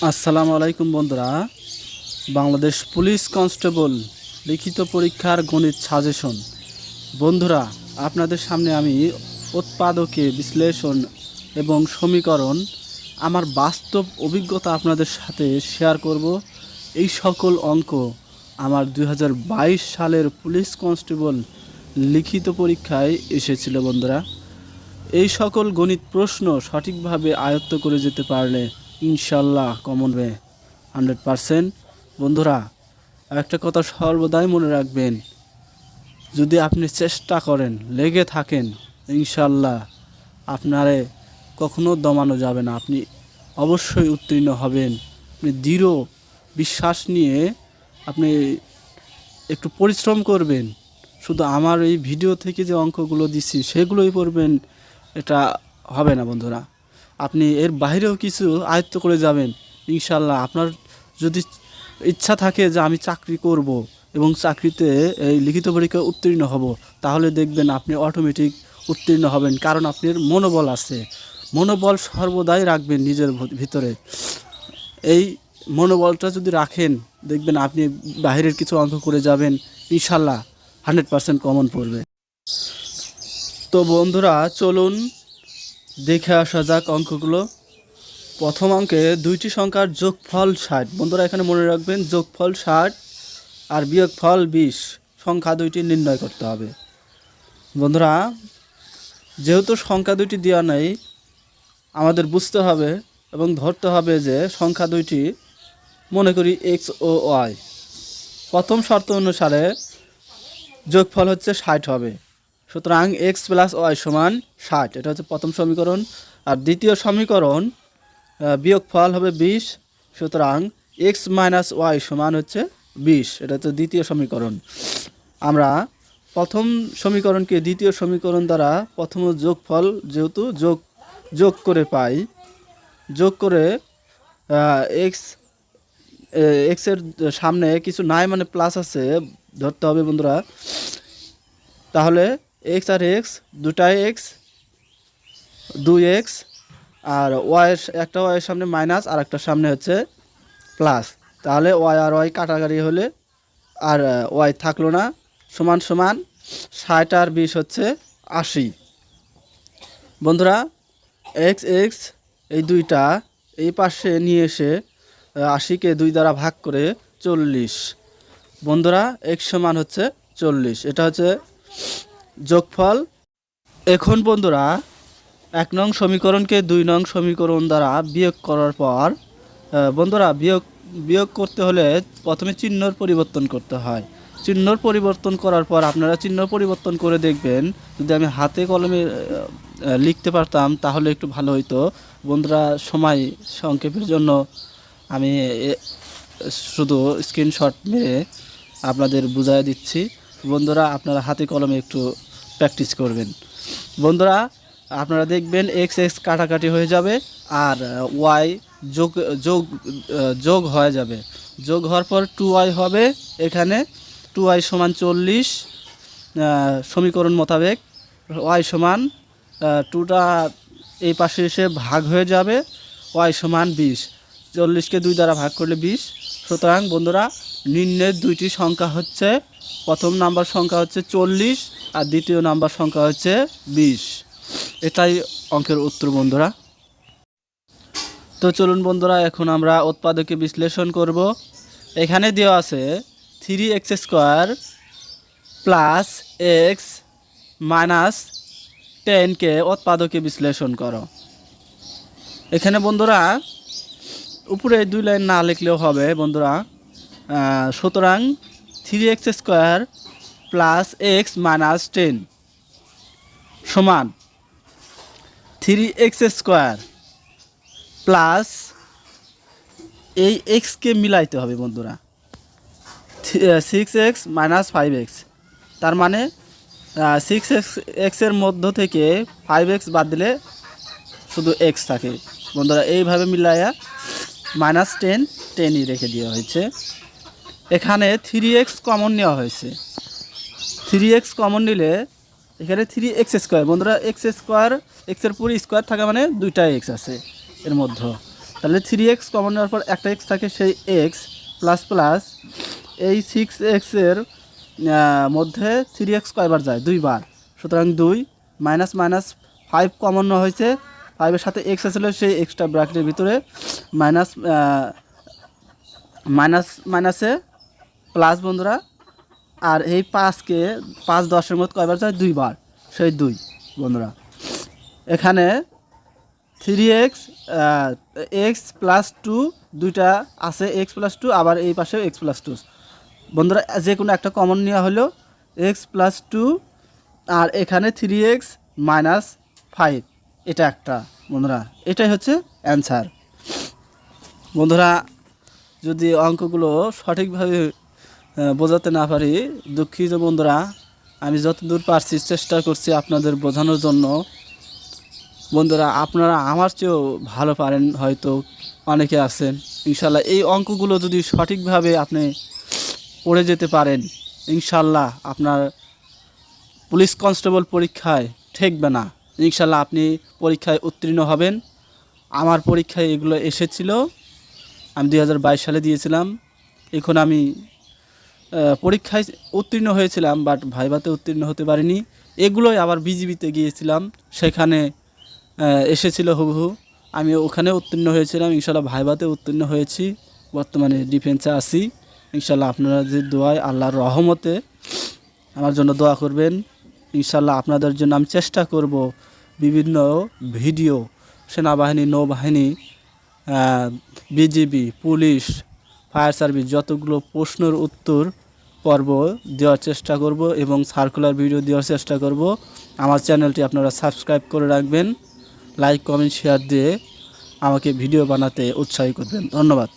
আসসালামু আলাইকুম বন্ধুরা। বাংলাদেশ পুলিশ কনস্টেবল লিখিত পরীক্ষার গণিত সাজেশন। বন্ধুরা, আপনাদের সামনে আমি উৎপাদকে বিশ্লেষণ এবং সমীকরণ আমার বাস্তব অভিজ্ঞতা আপনাদের সাথে শেয়ার করব। এই সকল অঙ্ক আমার 2022 সালের পুলিশ কনস্টেবল লিখিত পরীক্ষায় এসেছিল বন্ধুরা। এই সকল গণিত প্রশ্ন সঠিকভাবে আয়ত্ত করে যেতে পারলে ইনশাল্লাহ কমন হবে 100%। বন্ধুরা, একটা কথা সর্বদাই মনে রাখবেন, যদি আপনি চেষ্টা করেন, লেগে থাকেন, ইনশাল্লাহ আপনারে কখনো দমানো যাবে না। আপনি অবশ্যই উত্তীর্ণ হবেন। আপনি দৃঢ় বিশ্বাস নিয়ে আপনি একটু পরিশ্রম করবেন। শুধু আমার এই ভিডিও থেকে যে অঙ্কগুলো দিচ্ছি সেগুলোই পড়বেন, এটা হবে না বন্ধুরা। আপনি এর বাইরেও কিছু আয়ত্ত করে যাবেন ইনশাল্লাহ। আপনার যদি ইচ্ছা থাকে যে আমি চাকরি করব এবং চাকরিতে এই লিখিত পরীক্ষায় উত্তীর্ণ হব, তাহলে দেখবেন আপনি অটোমেটিক উত্তীর্ণ হবেন, কারণ আপনার মনোবল আছে। মনোবল সর্বদাই রাখবেন নিজের ভিতরে। এই মনোবলটা যদি রাখেন, দেখবেন আপনি বাইরের কিছু অঙ্ক করে যাবেন, ইনশাল্লাহ 100% কমন পড়বে। তো বন্ধুরা, চলুন দেখে আসা যাক অঙ্কগুলো। প্রথম অঙ্কে দুইটি সংখ্যার যোগফল 60। বন্ধুরা, এখানে মনে রাখবেন যোগফল 60 আর বিয়োগফল 20, সংখ্যা দুইটি নির্ণয় করতে হবে। বন্ধুরা, যেহেতু সংখ্যা দুইটি দেওয়া নেই, আমাদের বুঝতে হবে এবং ধরতে হবে যে সংখ্যা দুইটি, মনে করি এক্স ও ওয়াই। প্রথম শর্ত অনুসারে যোগফল হচ্ছে 60 হবে, সুতরাং এক্স প্লাস ওয়াই সমান 60, এটা হচ্ছে প্রথম সমীকরণ। আর দ্বিতীয় সমীকরণ, বিয়োগফল হবে 20, সুতরাং এক্স মাইনাস ওয়াই সমান হচ্ছে 20, এটা হচ্ছে দ্বিতীয় সমীকরণ। আমরা প্রথম সমীকরণকে দ্বিতীয় সমীকরণ দ্বারা প্রথম যোগফল যেহেতু যোগ করে পাই, যোগ করে এক্সের সামনে কিছু নাই মানে প্লাস আছে ধরতে হবে বন্ধুরা। তাহলে এক্স আর এক্স, দুটাই এক্স, 2x, আর ওয়াইয়ের একটা ওয়াইয়ের সামনে মাইনাস আর একটা সামনে হচ্ছে প্লাস। তাহলে ওয়াই আর ওয়াই কাটাকাটি হলে আর ওয়াই থাকলো না, সমান সমান 60 আর 20 হচ্ছে 80। বন্ধুরা, এক্স এক্স এই দুইটা এই পাশে নিয়ে এসে 80কে 2 দ্বারা ভাগ করে 40। বন্ধুরা, এক্স সমান হচ্ছে 40, এটা হচ্ছে যোগফল। এখন বন্ধুরা, 1 নং সমীকরণকে 2 নং সমীকরণ দ্বারা বিয়োগ করার পর, বন্ধুরা বিয়োগ করতে হলে প্রথমে চিহ্নর পরিবর্তন করতে হয়। চিহ্নর পরিবর্তন করার পর আপনারা চিহ্ন পরিবর্তন করে দেখবেন। যদি আমি হাতে কলমে লিখতে পারতাম তাহলে একটু ভালো হইতো। বন্ধুরা, সময় সংক্ষেপের জন্য আমি শুধু স্ক্রিনশট মেরে আপনাদের বুঝিয়ে দিচ্ছি। বন্ধুরা, আপনারা হাতে কলমে একটু প্র্যাকটিস করবেন। বন্ধুরা, আপনারা দেখবেন এক্স এক্স কাটাকাটি হয়ে যাবে আর ওয়াই যোগ হয়ে যাবে। যোগ হওয়ার পর 2y হবে। এখানে 2y সমান 40 সমীকরণ মোতাবেক। ওয়াই সমান 2টা এই পাশে এসে ভাগ হয়ে যাবে, ওয়াই সমান 20। 40কে 2 দ্বারা ভাগ করলে 20। সুতরাং বন্ধুরা, নিম্নের দুইটি সংখ্যা হচ্ছে, প্রথম নাম্বার সংখ্যা হচ্ছে 40 আর দ্বিতীয় নাম্বার সংখ্যা হচ্ছে 20। এটাই অঙ্কের উত্তর বন্ধুরা। তো চলুন বন্ধুরা, এখন আমরা উৎপাদকে বিশ্লেষণ করব। এখানে দেওয়া আছে 3x² প্লাস এক্স মাইনাস 10কে উৎপাদকে বিশ্লেষণ করো। এখানে বন্ধুরা উপরে 2 লাইন না লিখলেও হবে বন্ধুরা। সুতরাং 3x² প্লাস এক্স মাইনাস 10 সমান 3x² প্লাস এই এক্সকে মিলাইতে হবে বন্ধুরা, 6x মাইনাস 5x। তার মানে 6xএর মধ্য থেকে 5x বাদ দিলে শুধু x থাকে বন্ধুরা। এইভাবে মিলাইয়া মাইনাস 10ই রেখে দেওয়া হয়েছে। এখানে 3x কমন নেওয়া হয়েছে। 3x কমন নিলে এখানে 3x² বন্ধুরা, x² এক্সের পুরো স্কোয়ার থাকা মানে 2টা x আছে এর মধ্যে। তাহলে 3x কমন নেওয়ার পর একটা এক্স থাকে, সেই এক্স প্লাস প্লাস এই 6x এর মধ্যে 3x কয়বার যায়? 2 বার। সুতরাং 2 মাইনাস মাইনাস 5 কমন নেওয়া হয়েছে, 5-এর সাথে এক্স আসলে সেই এক্সট্রা ব্র্যাকেটের ভিতরে মাইনাস মাইনাসে প্লাস বন্ধুরা। আর এই 5কে 5 10-এর মধ্যে কয়বার যায়? 2 বার, সেই 2 বন্ধুরা। এখানে 3x এক্স প্লাস 2 দুইটা আছে, এক্স প্লাস 2, আবার এই পাশেও এক্স প্লাস 2 বন্ধুরা। যে কোনো একটা কমন নেওয়া হলো এক্স প্লাস 2, আর এখানে 3x মাইনাস 5, এটা একটা বন্ধুরা। এটাই হচ্ছে অ্যান্সার বন্ধুরা। যদি অঙ্কগুলো সঠিকভাবে বোঝাতে না পারি দুঃখিত বন্ধুরা। আমি যতদূর পারছি চেষ্টা করছি আপনাদের বোঝানোর জন্য বন্ধুরা। আপনারা আমার চেয়েও ভালো পারেন হয়তো, অনেকে আছেন ইনশাল্লাহ। এই অঙ্কগুলো যদি সঠিকভাবে আপনি পড়ে যেতে পারেন ইনশাল্লাহ আপনার পুলিশ কনস্টেবল পরীক্ষায় ঠেকবে না ইনশাল্লাহ। আপনি পরীক্ষায় উত্তীর্ণ হবেন। আমার পরীক্ষায় এগুলো এসেছিল, আমি 2022 সালে দিয়েছিলাম। এখন আমি পরীক্ষায় উত্তীর্ণ হয়েছিলাম, বাট ভাইভাতে উত্তীর্ণ হতে পারিনি। এগুলোই আবার বিজিবিতে গিয়েছিলাম, সেখানে এসেছিল হুবহু। আমি ওখানে উত্তীর্ণ হয়েছিলাম, ইনশাল্লাহ ভাইভাতে উত্তীর্ণ হয়েছি। বর্তমানে ডিফেন্সে আছি ইনশাল্লাহ। আপনারা যে দোয়ায় আল্লাহর রহমতে আমার জন্য দোয়া করবেন ইনশাল্লাহ। আপনাদের জন্য আমি চেষ্টা করব বিভিন্ন ভিডিও সেনাবাহিনী, নৌবাহিনী, বিজিবি, পুলিশ, ফায়ার সার্ভিস যতগুলো প্রশ্নের উত্তর পর্ব দেওয়ার চেষ্টা করব এবং সার্কুলার ভিডিও দেওয়ার চেষ্টা করব। আমার চ্যানেলটি আপনারা সাবস্ক্রাইব করে রাখবেন, লাইক কমেন্ট শেয়ার দিয়ে আমাকে ভিডিও বানাতে উৎসাহী করবেন। ধন্যবাদ।